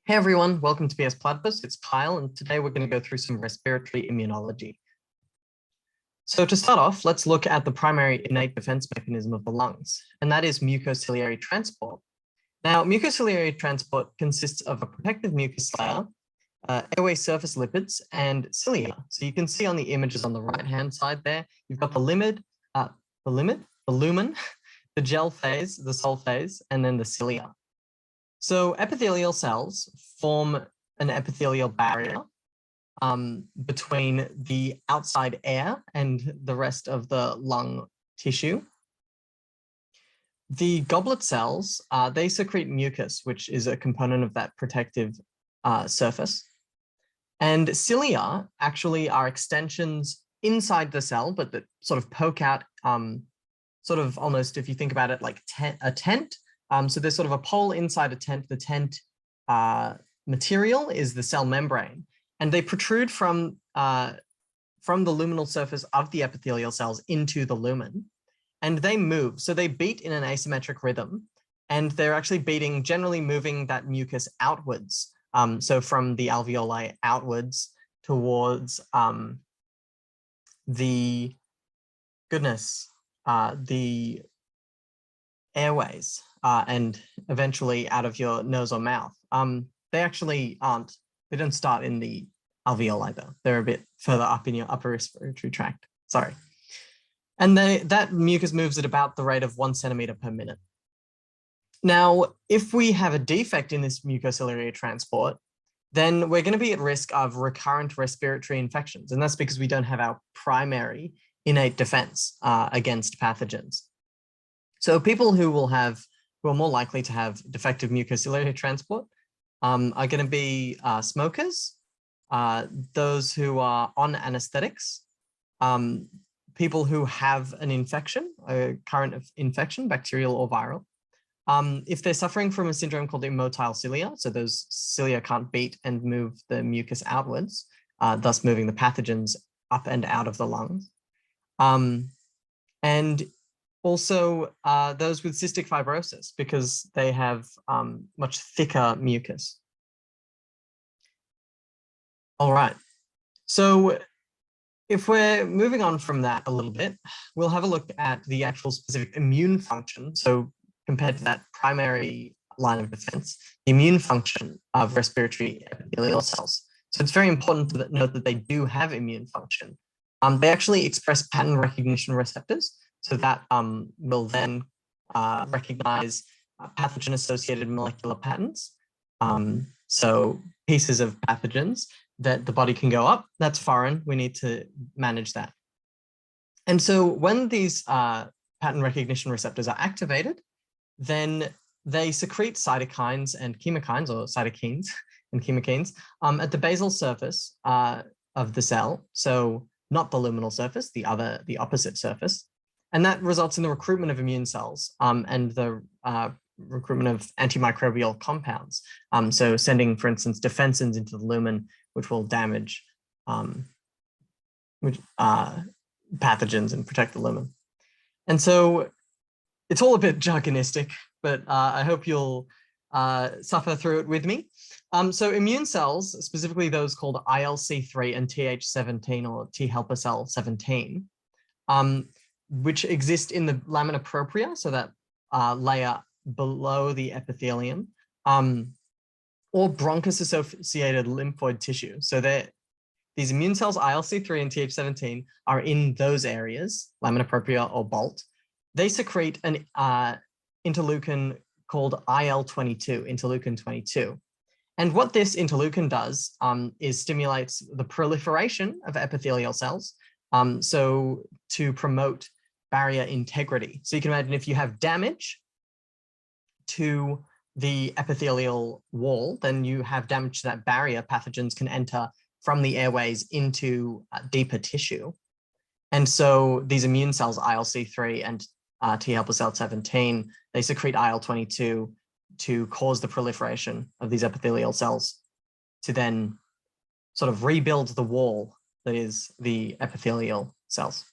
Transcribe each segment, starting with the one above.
Hey everyone, welcome to BS Platypus. It's Kyle, and today we're going to go through some respiratory immunology. So to start off, let's look at the primary innate defense mechanism of the lungs, and that is mucociliary transport. Now, mucociliary transport consists of a protective mucus layer, airway surface lipids, and cilia. So you can see on the images on the right-hand side there, you've got the lumen, the gel phase, the sol phase, and then the cilia. So epithelial cells form an epithelial barrier between the outside air and the rest of the lung tissue. The goblet cells, they secrete mucus, which is a component of that protective surface. And cilia actually are extensions inside the cell, but that sort of poke out, sort of almost, if you think about it, like a tent. So there's sort of a pole inside a tent. The tent material is the cell membrane, and they protrude from the luminal surface of the epithelial cells into the lumen, and they move. So they beat in an asymmetric rhythm, and they're actually beating, generally moving that mucus outwards. So from the alveoli outwards towards the airways. And eventually out of your nose or mouth. They actually they don't start in the alveoli though. They're a bit further up in your upper respiratory tract, sorry. And that mucus moves at about the rate of 1 centimeter per minute. Now, if we have a defect in this mucociliary transport, then we're gonna be at risk of recurrent respiratory infections. And that's because we don't have our primary innate defense against pathogens. So people who are more likely to have defective mucociliary transport are going to be smokers, those who are on anesthetics, people who have an infection, a current infection, bacterial or viral. If they're suffering from a syndrome called immotile cilia, so those cilia can't beat and move the mucus outwards, thus moving the pathogens up and out of the lungs. And also those with cystic fibrosis, because they have much thicker mucus. All right, so if we're moving on from that a little bit, we'll have a look at the actual specific immune function. So compared to that primary line of defense, the immune function of respiratory epithelial cells. So it's very important to note that they do have immune function. They actually express pattern recognition receptors. So that will then recognize pathogen-associated molecular patterns. So pieces of pathogens that the body can go up, that's foreign, we need to manage that. And so when these pattern recognition receptors are activated, then they secrete cytokines and chemokines, or cytokines and chemokines, at the basal surface of the cell. So not the luminal surface, the opposite surface. And that results in the recruitment of immune cells and the recruitment of antimicrobial compounds. So sending, for instance, defensins into the lumen, which will damage pathogens and protect the lumen. And so it's all a bit jargonistic, but I hope you'll suffer through it with me. So immune cells, specifically those called ILC3 and Th17 or T helper cell 17, which exist in the lamina propria, so that layer below the epithelium, or bronchus-associated lymphoid tissue. So these immune cells, ILC3 and Th17, are in those areas, lamina propria or BALT. They secrete an interleukin called IL-22, interleukin 22. And what this interleukin does is stimulates the proliferation of epithelial cells, so to promote barrier integrity. So you can imagine if you have damage to the epithelial wall, then you have damage to that barrier. Pathogens can enter from the airways into deeper tissue. And so these immune cells, ILC3 and T helper cell 17, they secrete IL-22 to cause the proliferation of these epithelial cells to then sort of rebuild the wall that is the epithelial cells.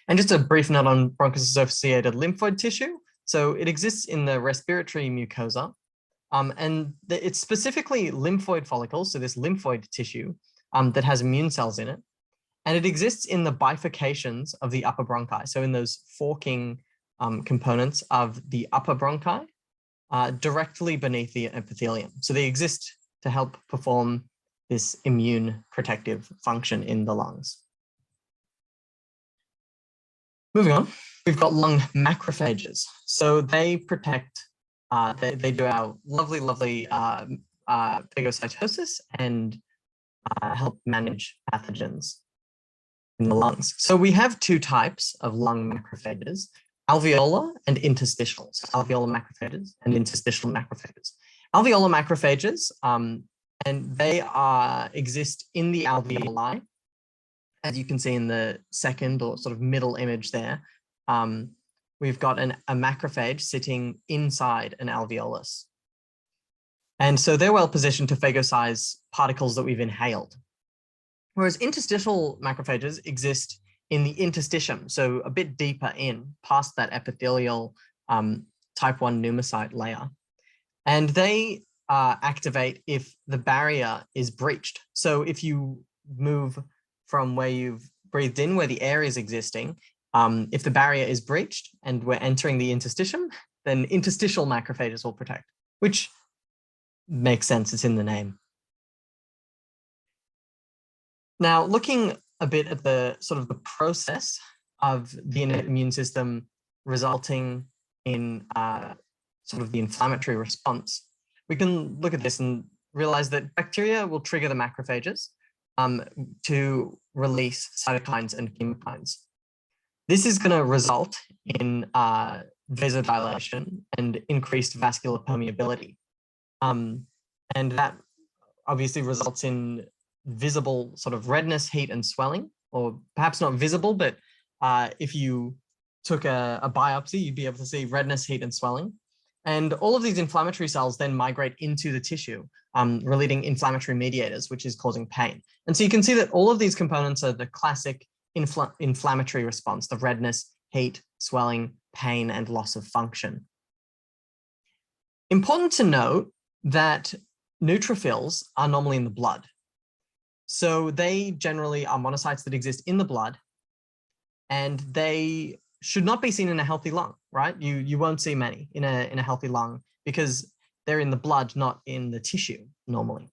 And just a brief note on bronchus-associated lymphoid tissue. So it exists in the respiratory mucosa, And it's specifically lymphoid follicles, so this lymphoid tissue that has immune cells in it. And it exists in the bifurcations of the upper bronchi, so in those forking components of the upper bronchi, directly beneath the epithelium. So they exist to help perform this immune protective function in the lungs. Moving on, we've got lung macrophages. So they protect, they do our lovely phagocytosis and help manage pathogens in the lungs. So we have two types of lung macrophages, alveolar and interstitial. So alveolar macrophages and interstitial macrophages. Alveolar macrophages, and they exist in the alveoli. As you can see in the second or sort of middle image there, we've got a macrophage sitting inside an alveolus. And so they're well positioned to phagocyze particles that we've inhaled. Whereas interstitial macrophages exist in the interstitium, so a bit deeper in, past that epithelial type 1 pneumocyte layer. And they activate if the barrier is breached. So if you move from where you've breathed in, where the air is existing, if the barrier is breached and we're entering the interstitium, then interstitial macrophages will protect, which makes sense, it's in the name. Now, looking a bit at the sort of the process of the innate immune system resulting in sort of the inflammatory response, we can look at this and realize that bacteria will trigger the macrophages to release cytokines and chemokines. This is going to result in vasodilation and increased vascular permeability. And that obviously results in visible sort of redness, heat, and swelling, or perhaps not visible, but if you took a biopsy, you'd be able to see redness, heat, and swelling. And all of these inflammatory cells then migrate into the tissue, releasing inflammatory mediators, which is causing pain. And so you can see that all of these components are the classic inflammatory response, the redness, heat, swelling, pain, and loss of function. Important to note that neutrophils are normally in the blood. So they generally are monocytes that exist in the blood, and they should not be seen in a healthy lung, right? You won't see many in a healthy lung because they're in the blood, not in the tissue normally.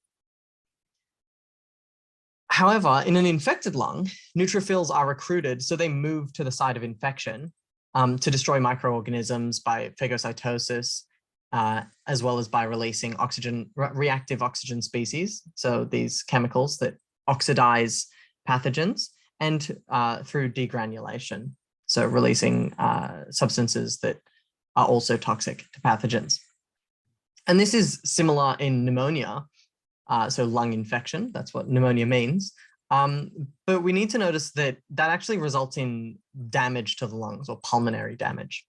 However, in an infected lung, neutrophils are recruited, so they move to the site of infection to destroy microorganisms by phagocytosis, as well as by releasing reactive oxygen species, so these chemicals that oxidize pathogens, and through degranulation, so releasing substances that are also toxic to pathogens. And this is similar in pneumonia, so lung infection, that's what pneumonia means. But we need to notice that that actually results in damage to the lungs, or pulmonary damage.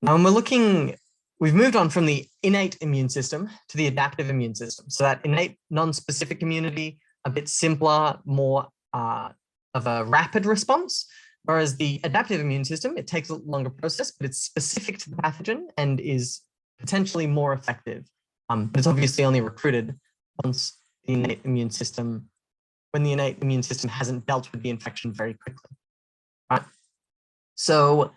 Now, when we're looking, we've moved on from the innate immune system to the adaptive immune system. So that innate non-specific immunity, a bit simpler, more of a rapid response, whereas the adaptive immune system, it takes a longer process, but it's specific to the pathogen and is potentially more effective. But it's obviously only recruited once the innate immune system, when the innate immune system hasn't dealt with the infection very quickly. Right? So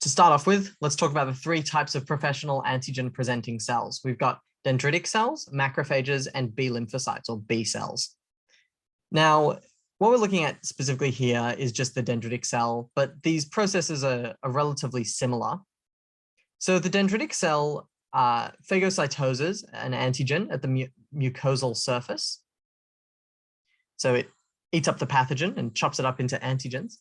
to start off with, let's talk about the three types of professional antigen presenting cells. We've got dendritic cells, macrophages, and B lymphocytes, or B cells. Now, what we're looking at specifically here is just the dendritic cell, but these processes are relatively similar. So the dendritic cell phagocytoses an antigen at the mucosal surface. So it eats up the pathogen and chops it up into antigens.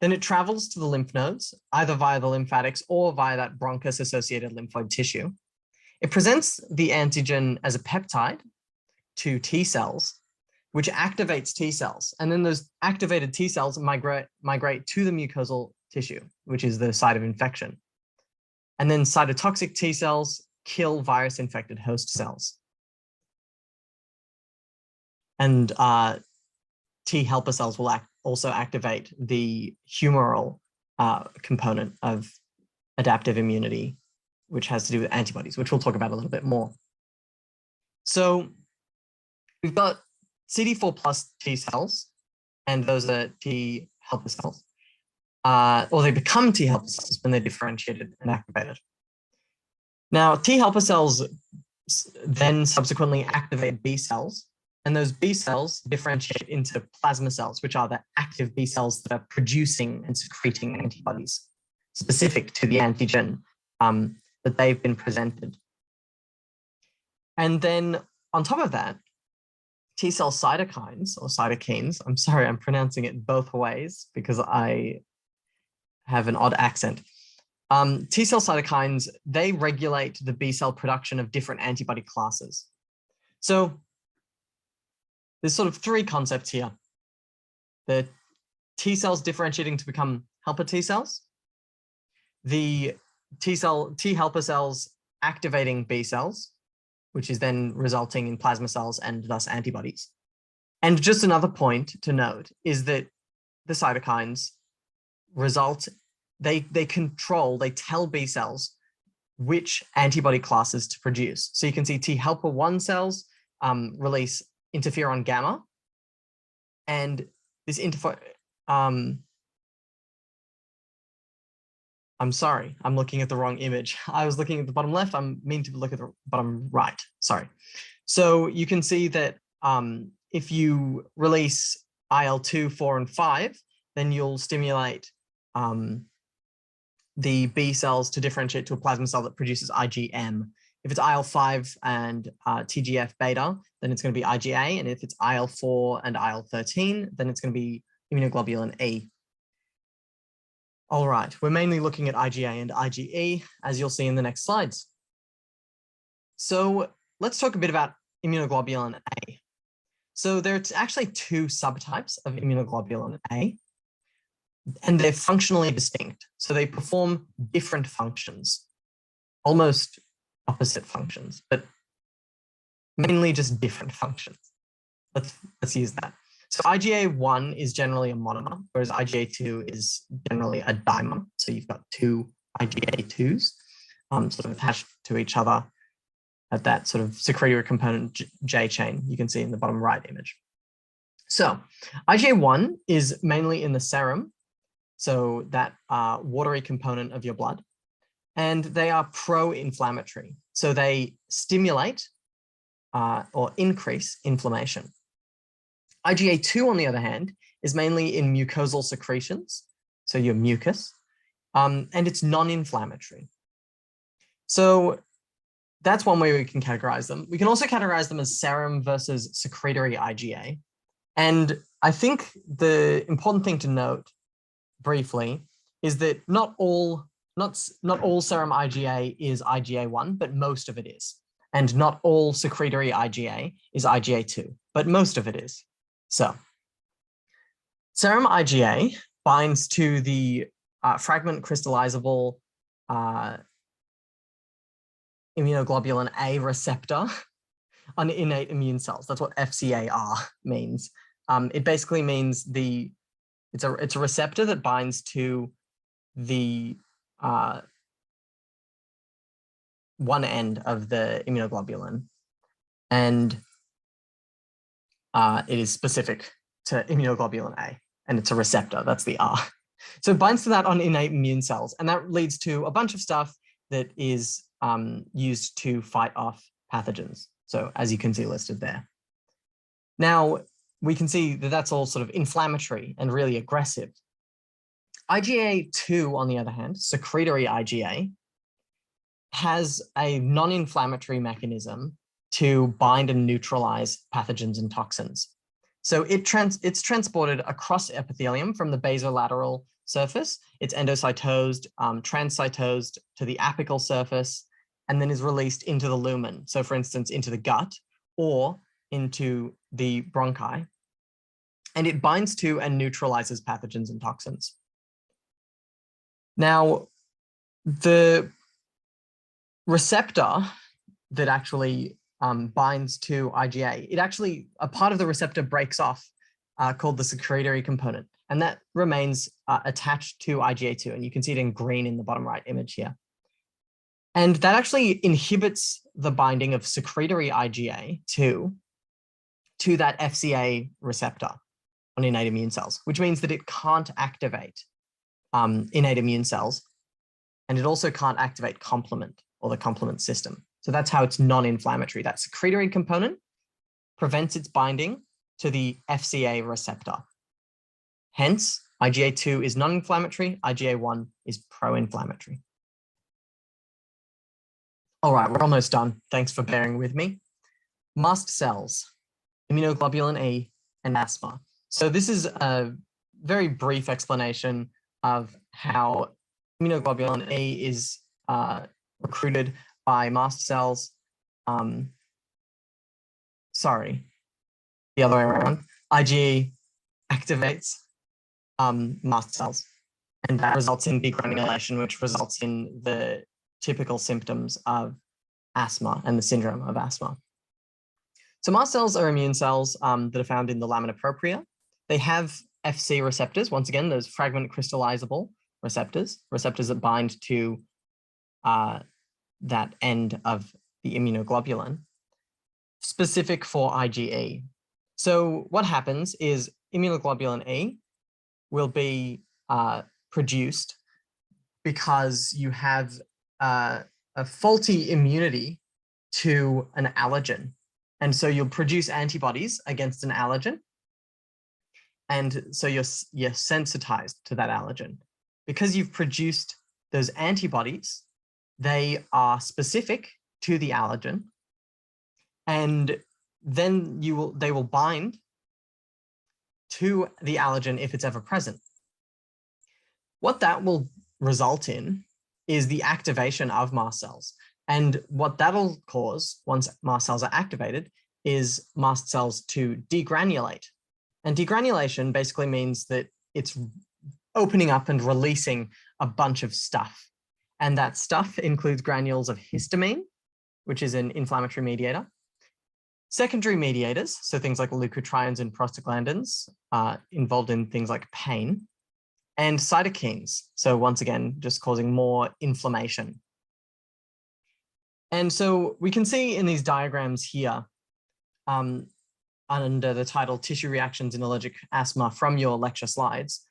Then it travels to the lymph nodes, either via the lymphatics or via that bronchus-associated lymphoid tissue. It presents the antigen as a peptide to T cells, which activates T cells. And then those activated T cells migrate to the mucosal tissue, which is the site of infection. And then cytotoxic T cells kill virus-infected host cells. And T helper cells will also activate the humoral component of adaptive immunity which has to do with antibodies, which we'll talk about a little bit more. So we've got CD4 plus T cells, and those are T helper cells, or they become T helper cells when they're differentiated and activated. Now, T helper cells then subsequently activate B cells, and those B cells differentiate into plasma cells, which are the active B cells that are producing and secreting antibodies specific to the antigen that they've been presented. And then on top of that, T cell cytokines or cytokines, I'm sorry, I'm pronouncing it both ways because I have an odd accent. T cell cytokines, they regulate the B cell production of different antibody classes. So there's sort of three concepts here. The T cells differentiating to become helper T cells, the T helper cells activating B cells, which is then resulting in plasma cells and thus antibodies. And just another point to note is that the cytokines result, they tell B cells which antibody classes to produce. So you can see T helper 1 cells release interferon gamma, and this I'm sorry, I'm looking at the wrong image. I was looking at the bottom left, I'm meant to look at the bottom right, sorry. So you can see that if you release IL-2, 4, and 5, then you'll stimulate the B cells to differentiate to a plasma cell that produces IgM. If it's IL-5 and TGF-beta, then it's going to be IgA, and if it's IL-4 and IL-13, then it's going to be immunoglobulin E. All right, we're mainly looking at IgA and IgE, as you'll see in the next slides. So let's talk a bit about immunoglobulin A. So there's actually two subtypes of immunoglobulin A, and they're functionally distinct. So they perform different functions, almost opposite functions, but mainly just different functions. Let's use that. So IgA1 is generally a monomer, whereas IgA2 is generally a dimer. So you've got two IgA2s sort of attached to each other at that sort of secretory component J chain you can see in the bottom right image. So IgA1 is mainly in the serum, so that watery component of your blood, and they are pro-inflammatory. So they stimulate or increase inflammation. IgA2, on the other hand, is mainly in mucosal secretions, so your mucus, and it's non-inflammatory. So that's one way we can categorize them. We can also categorize them as serum versus secretory IgA. And I think the important thing to note briefly is that not all serum IgA is IgA1, but most of it is. And not all secretory IgA is IgA2, but most of it is. So serum IgA binds to the fragment crystallizable immunoglobulin A receptor on innate immune cells. That's what FCAR means. It basically means it's a receptor that binds to the one end of the immunoglobulin, and it is specific to immunoglobulin A, and it's a receptor, that's the R. So it binds to that on innate immune cells, and that leads to a bunch of stuff that is used to fight off pathogens. So as you can see listed there. Now, we can see that that's all sort of inflammatory and really aggressive. IgA2, on the other hand, secretory IgA, has a non-inflammatory mechanism to bind and neutralize pathogens and toxins. So it's transported across epithelium from the basolateral surface. It's endocytosed, transcytosed to the apical surface, and then is released into the lumen. So for instance, into the gut or into the bronchi. And it binds to and neutralizes pathogens and toxins. Now, the receptor that actually binds to IgA, a part of the receptor breaks off called the secretory component, and that remains attached to IgA2, and you can see it in green in the bottom right image here. And that actually inhibits the binding of secretory IgA2 to that FCA receptor on innate immune cells, which means that it can't activate innate immune cells, and it also can't activate complement or the complement system. So that's how it's non-inflammatory. That secretory component prevents its binding to the FCA receptor. Hence, IgA2 is non-inflammatory, IgA1 is pro-inflammatory. All right, we're almost done. Thanks for bearing with me. Mast cells, immunoglobulin E, and asthma. So this is a very brief explanation of how immunoglobulin E is recruited by mast cells. Sorry, the other way around. IgE activates mast cells, and that results in degranulation, which results in the typical symptoms of asthma and the syndrome of asthma. So mast cells are immune cells that are found in the lamina propria. They have FC receptors, once again, those fragment crystallizable receptors that bind to that end of the immunoglobulin, specific for IgE. So what happens is immunoglobulin E will be produced because you have a faulty immunity to an allergen. And so you'll produce antibodies against an allergen. And so you're sensitized to that allergen. Because you've produced those antibodies, they are specific to the allergen. And then they will bind to the allergen if it's ever present. What that will result in is the activation of mast cells. And what that'll cause, once mast cells are activated, is mast cells to degranulate. And degranulation basically means that it's opening up and releasing a bunch of stuff. And that stuff includes granules of histamine, which is an inflammatory mediator, secondary mediators, so things like leukotrienes and prostaglandins involved in things like pain, and cytokines. So once again, just causing more inflammation. And so we can see in these diagrams here, under the title Tissue Reactions in Allergic Asthma from your lecture slides,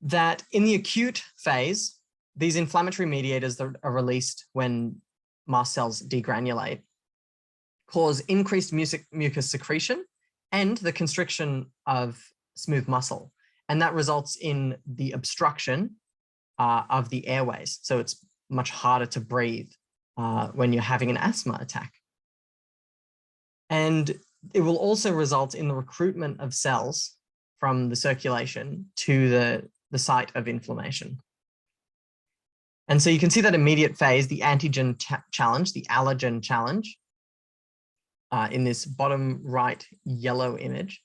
that in the acute phase, these inflammatory mediators that are released when mast cells degranulate cause increased mucus secretion and the constriction of smooth muscle. And that results in the obstruction of the airways. So it's much harder to breathe when you're having an asthma attack. And it will also result in the recruitment of cells from the circulation to the site of inflammation. And so you can see that immediate phase, the antigen challenge, the allergen challenge, in this bottom right yellow image,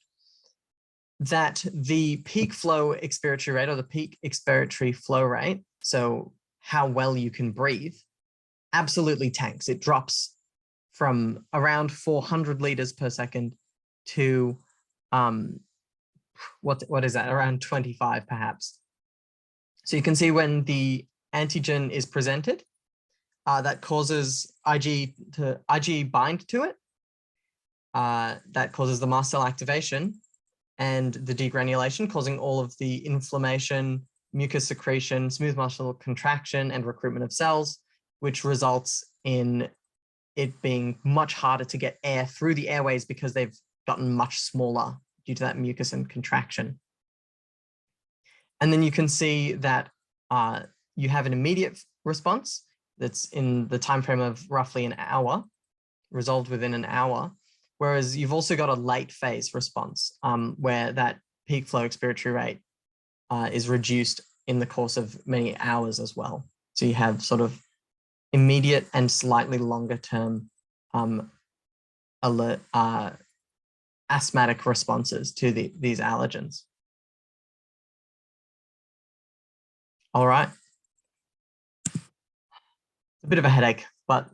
that the peak flow expiratory rate or the peak expiratory flow rate, so how well you can breathe, absolutely tanks. It drops from around 400 liters per second to what is that, around 25 perhaps. So you can see when the antigen is presented, that causes IgE bind to it. That causes the mast cell activation and the degranulation, causing all of the inflammation, mucus secretion, smooth muscle contraction, and recruitment of cells, which results in it being much harder to get air through the airways because they've gotten much smaller due to that mucus and contraction. And then you can see that you have an immediate response that's in the time frame of roughly an hour, resolved within an hour, whereas you've also got a late phase response where that peak flow expiratory rate is reduced in the course of many hours as well. So you have sort of immediate and slightly longer term asthmatic responses to these allergens. All right. A bit of a headache, but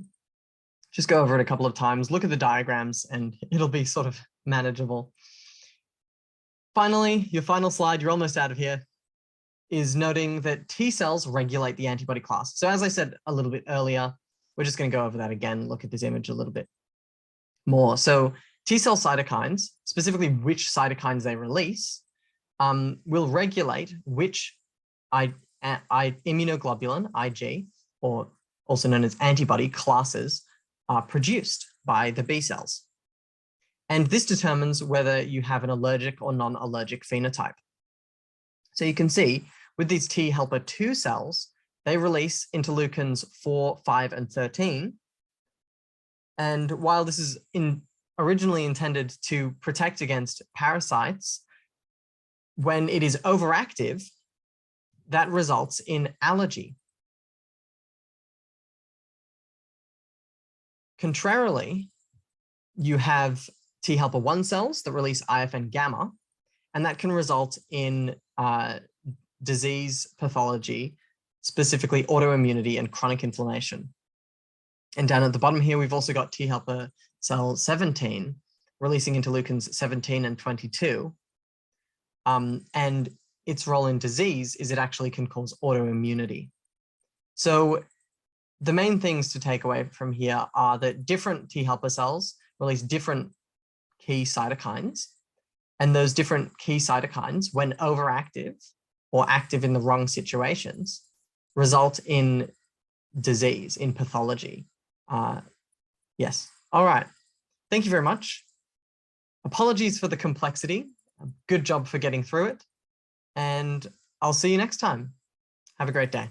just go over it a couple of times, look at the diagrams, and it'll be sort of manageable. Finally, your final slide, you're almost out of here. is noting that T cells regulate the antibody class. So as I said a little bit earlier, we're just going to go over that again, look at this image a little bit more. So T cell cytokines, specifically which cytokines they release, will regulate which immunoglobulin, Ig, or also known as antibody classes, are produced by the B cells. And this determines whether you have an allergic or non-allergic phenotype. So you can see with these T helper 2 cells, they release interleukins 4, 5, and 13. And while this is originally intended to protect against parasites, when it is overactive, that results in allergy. Contrarily, you have T helper 1 cells that release IFN gamma, and that can result in disease pathology, specifically autoimmunity and chronic inflammation. And down at the bottom here, we've also got T helper cell 17, releasing interleukins 17 and 22. And its role in disease is it actually can cause autoimmunity. So the main things to take away from here are that different T helper cells release different key cytokines, and those different key cytokines, when overactive or active in the wrong situations, result in disease, in pathology. Yes. All right. Thank you very much. Apologies for the complexity. Good job for getting through it. And I'll see you next time. Have a great day.